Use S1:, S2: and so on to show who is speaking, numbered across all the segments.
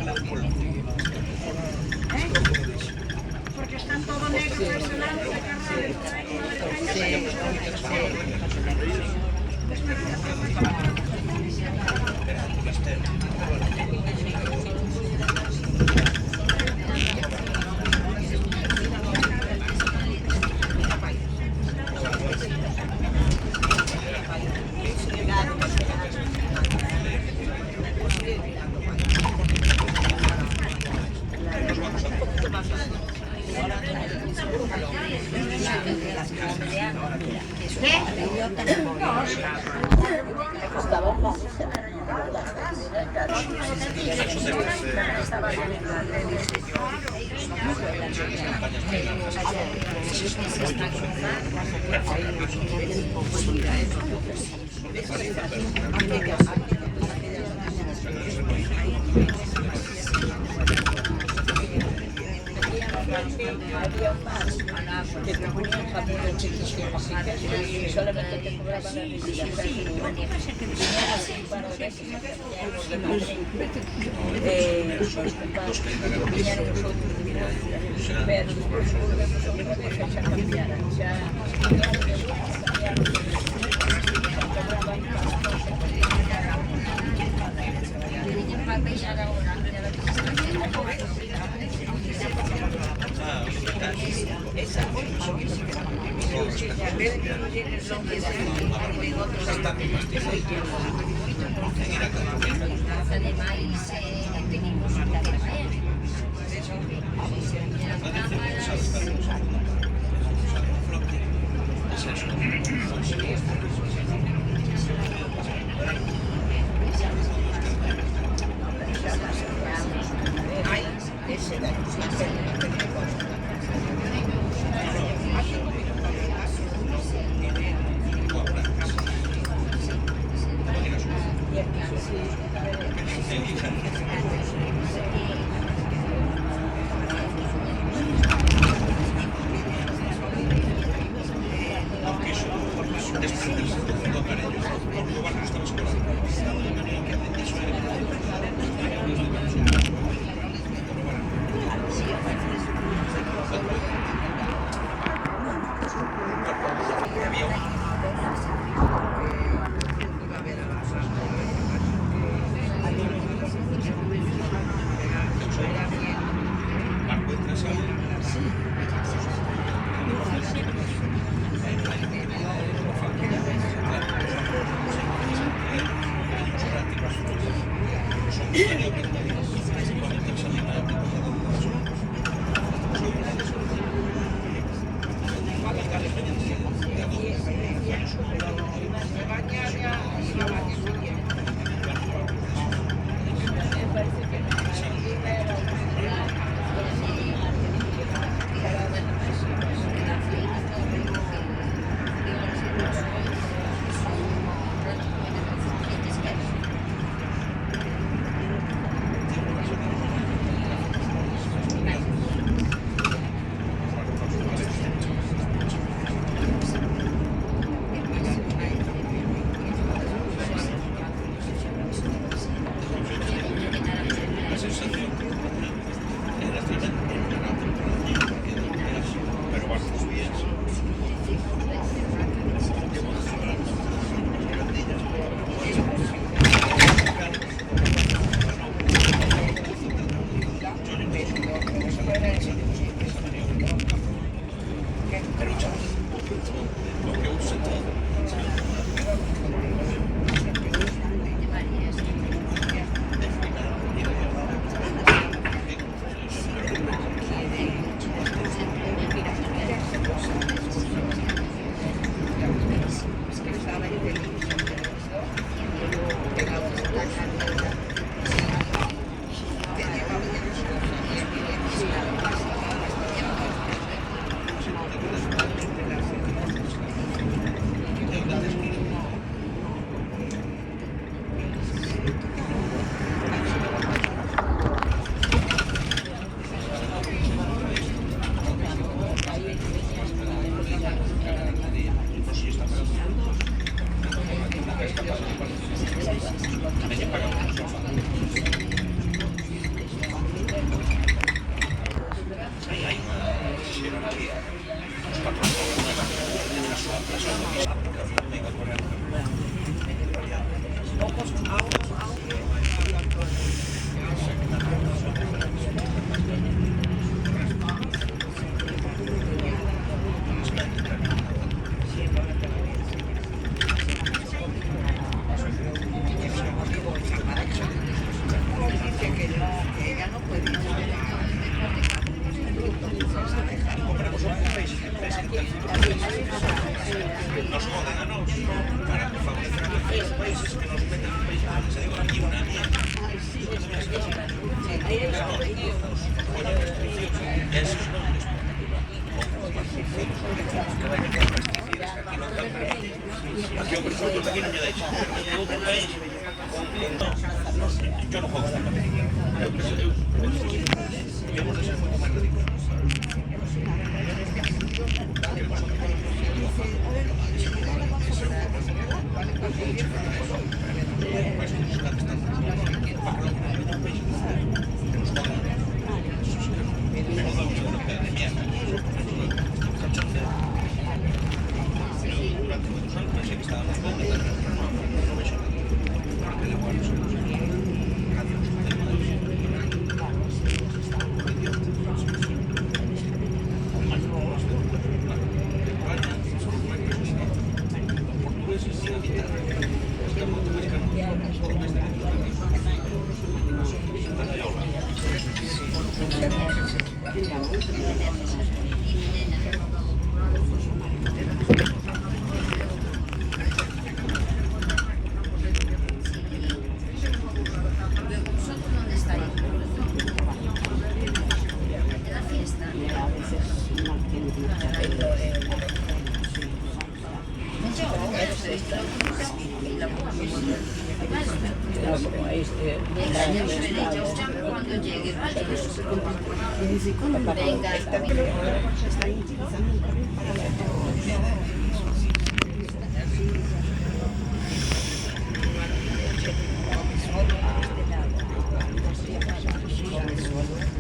S1: ¿Eh? Porque están todos negros personales,
S2: Yo no juego esta parte.
S3: Cuando llegue, vale. Venga, está bien.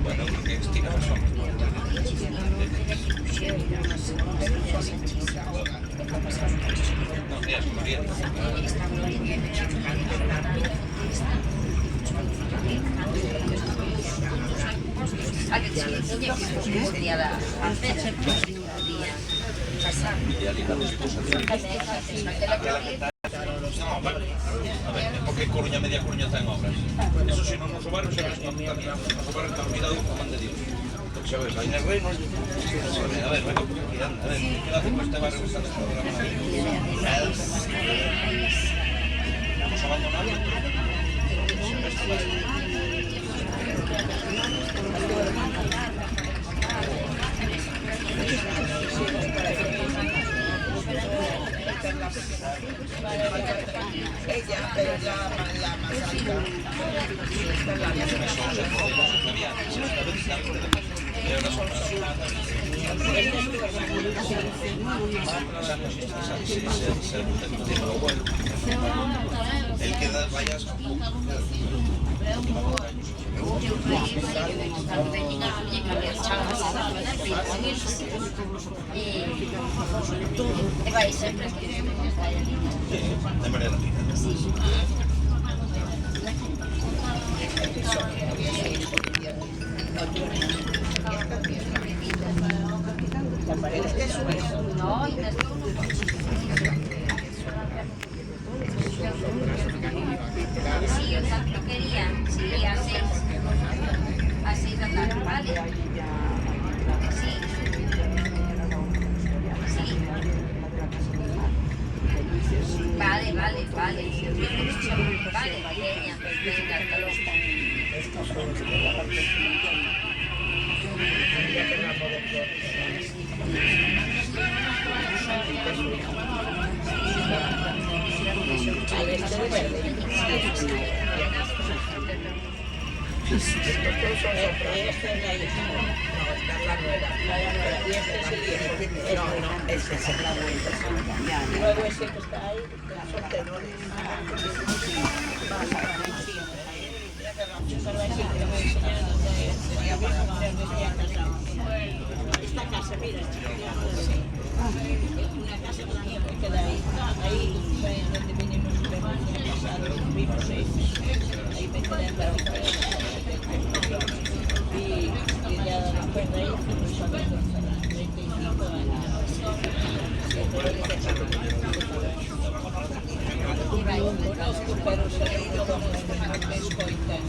S2: Bueno, lo que es tiene razón. No, ya es bien.
S3: Sería la
S2: A ver, porque Coruña, media Coruña está en obras. Eso si no nos sobaron, sabes, no sobaron tan olvidado como Juan de Dios. Porque sabes, ahí en el reino, a ver, venga, a ver, ¿qué hace con este barrio que está en este programa? Hemos abandonado.
S4: Ella, pero la más alta.
S2: El que da vayas de manera linda.
S3: Sí, o sea, lo quería. Sí, a 6 de la tarde, ¿vale? Sí. Sí. Vale. Vale, pequeña. Venga, hasta luego.
S4: Ese es la vuelta. Luego ese que está ahí, son tenores. Esta casa, mira, una casa grande que queda ahí donde venimos los vimos ahí me quedé en la y ya después de ahí fuimos a ver 35 años. Conozco, pero salí de donde me escoitan.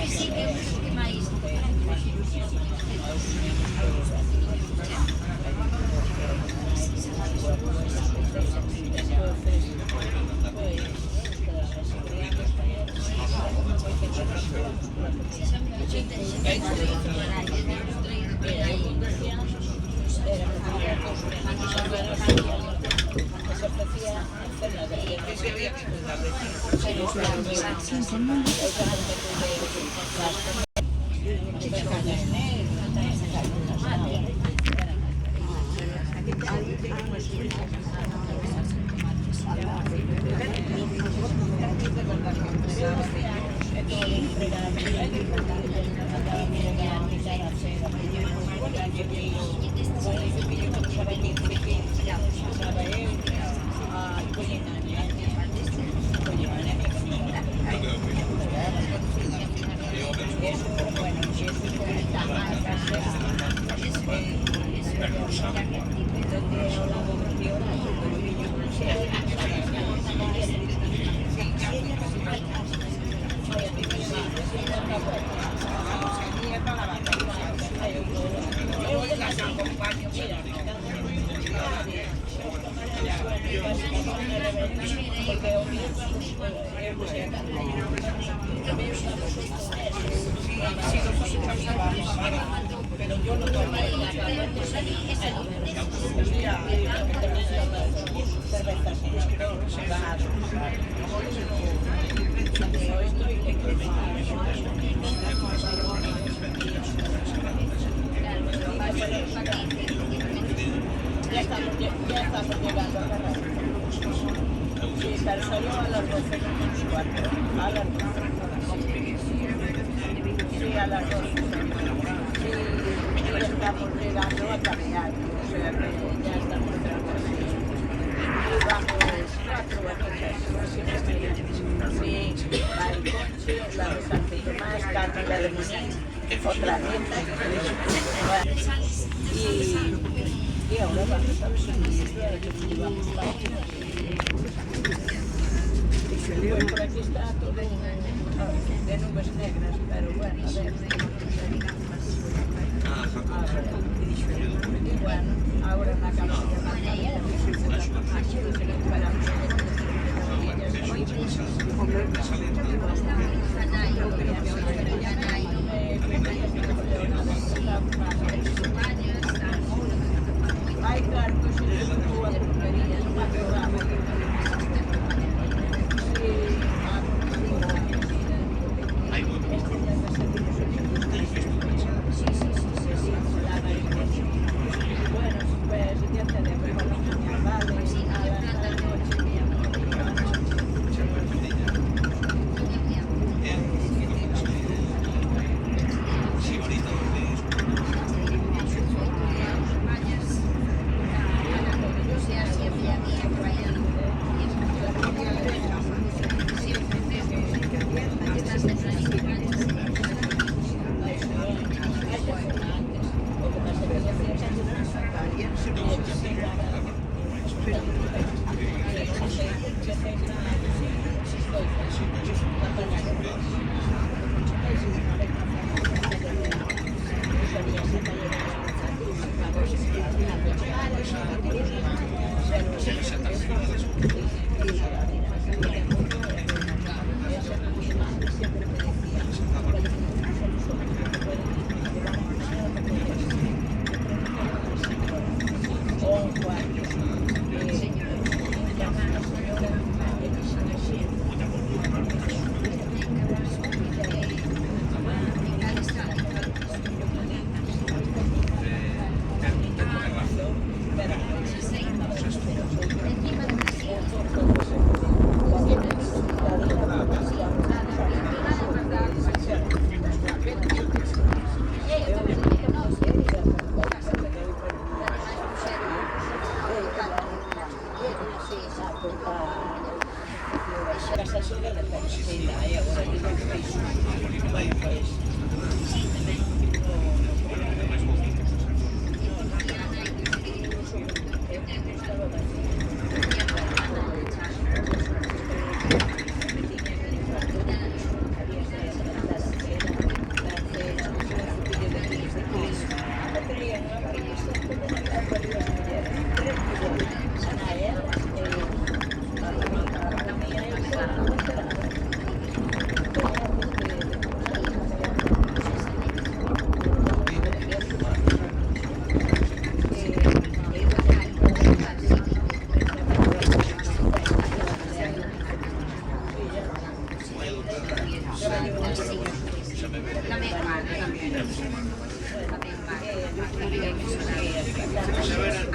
S3: Sí, que máis.
S4: Ya estamos llegando a Carrasco. Sí, salió a las 12 menos cuarto. A las 12. Sí, a las 12. Sí, ya estamos llegando a Caminal. O sea que ya estamos llegando así. Y vamos 4 horas. Sí, va el coche, la de Santo Tomás, Carmen la de Munín, otra nieta. Y ahora vamos a ver si vamos para aquí. Pues por aquí está todo de nubes negras, pero bueno, a ver. Y bueno, ahora en la cama hay cartos y se tuvo a porquerías, bueno, pues ya tenemos para mañana, vale, a la noche.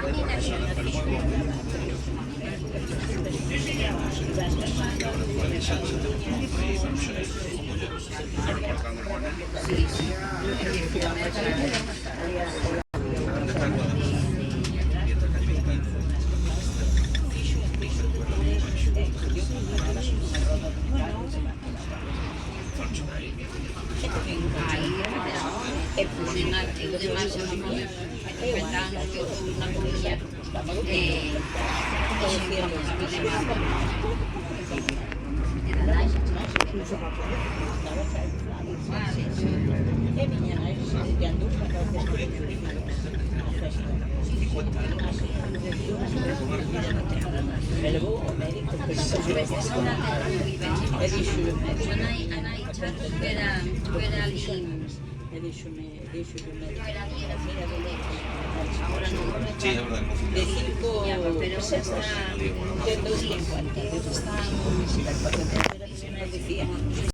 S3: comida e fusionare le massa aspettando che una comida
S2: Sí, es verdad.
S4: De 5
S3: pero se está
S4: de 2,50. Decía.